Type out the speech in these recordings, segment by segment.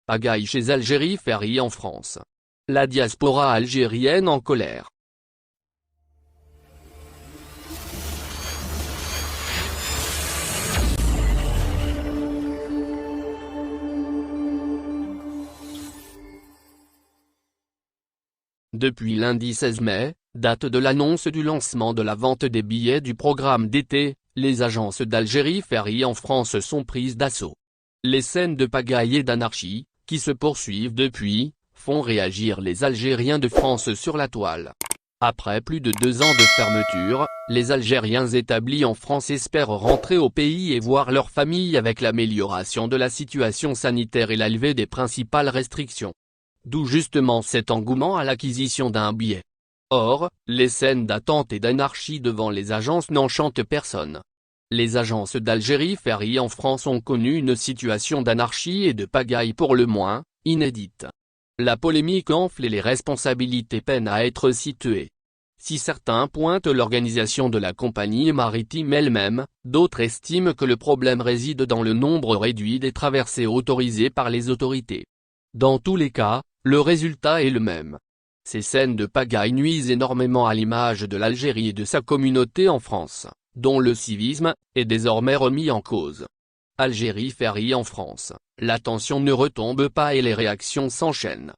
Pagaille chez Algérie Ferry en France. La diaspora algérienne en colère. Depuis lundi 16 mai, date de l'annonce du lancement de la vente des billets du programme d'été, les agences d'Algérie Ferry en France sont prises d'assaut. Les scènes de pagaille et d'anarchie, qui se poursuivent depuis, font réagir les Algériens de France sur la toile. Après plus de 2 ans de fermeture, les Algériens établis en France espèrent rentrer au pays et voir leur famille avec l'amélioration de la situation sanitaire et la levée des principales restrictions. D'où justement cet engouement à l'acquisition d'un billet. Or, les scènes d'attente et d'anarchie devant les agences n'enchantent personne. Les agences d'Algérie Ferry en France ont connu une situation d'anarchie et de pagaille pour le moins, inédite. La polémique enfle et les responsabilités peinent à être situées. Si certains pointent l'organisation de la compagnie maritime elle-même, d'autres estiment que le problème réside dans le nombre réduit des traversées autorisées par les autorités. Dans tous les cas, le résultat est le même. Ces scènes de pagaille nuisent énormément à l'image de l'Algérie et de sa communauté en France, dont le civisme est désormais remis en cause. Algérie Ferry en France, la tension ne retombe pas et les réactions s'enchaînent.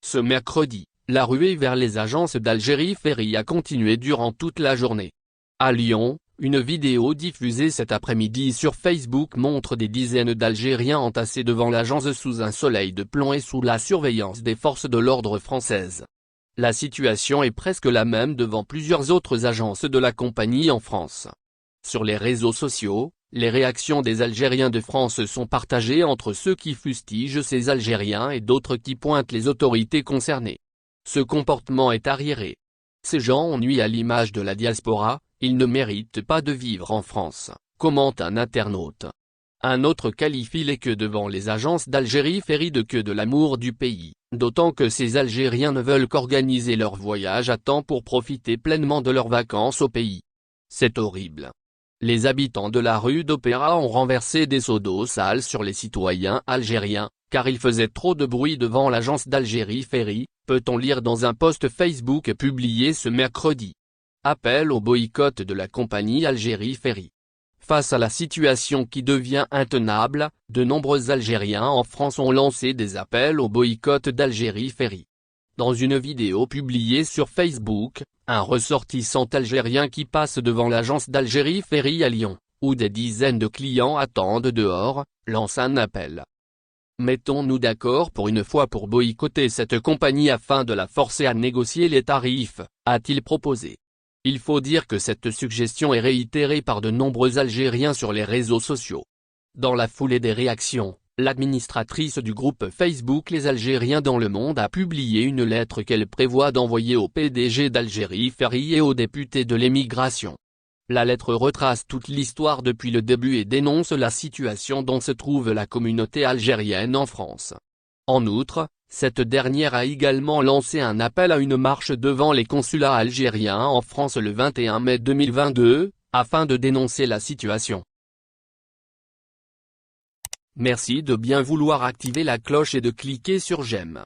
Ce mercredi, la ruée vers les agences d'Algérie Ferry a continué durant toute la journée. À Lyon, une vidéo diffusée cet après-midi sur Facebook montre des dizaines d'Algériens entassés devant l'agence sous un soleil de plomb et sous la surveillance des forces de l'ordre françaises. La situation est presque la même devant plusieurs autres agences de la compagnie en France. Sur les réseaux sociaux, les réactions des Algériens de France sont partagées entre ceux qui fustigent ces Algériens et d'autres qui pointent les autorités concernées. Ce comportement est arriéré. Ces gens ont nui à l'image de la diaspora, ils ne méritent pas de vivre en France, commente un internaute. Un autre qualifie les queues devant les agences d'Algérie Ferry de queues de l'amour du pays, d'autant que ces Algériens ne veulent qu'organiser leur voyage à temps pour profiter pleinement de leurs vacances au pays. C'est horrible. Les habitants de la rue d'Opéra ont renversé des seaux d'eau sale sur les citoyens algériens, car il faisait trop de bruit devant l'agence d'Algérie Ferry, peut-on lire dans un post Facebook publié ce mercredi. Appel au boycott de la compagnie Algérie Ferry. Face à la situation qui devient intenable, de nombreux Algériens en France ont lancé des appels au boycott d'Algérie Ferry. Dans une vidéo publiée sur Facebook, un ressortissant algérien qui passe devant l'agence d'Algérie Ferry à Lyon, où des dizaines de clients attendent dehors, lance un appel. Mettons-nous d'accord pour une fois pour boycotter cette compagnie afin de la forcer à négocier les tarifs, a-t-il proposé. Il faut dire que cette suggestion est réitérée par de nombreux Algériens sur les réseaux sociaux. Dans la foulée des réactions, l'administratrice du groupe Facebook Les Algériens dans le monde a publié une lettre qu'elle prévoit d'envoyer au PDG d'Algérie Ferry et aux députés de l'émigration. La lettre retrace toute l'histoire depuis le début et dénonce la situation dont se trouve la communauté algérienne en France. En outre, cette dernière a également lancé un appel à une marche devant les consulats algériens en France le 21 mai 2022, afin de dénoncer la situation. Merci de bien vouloir activer la cloche et de cliquer sur j'aime.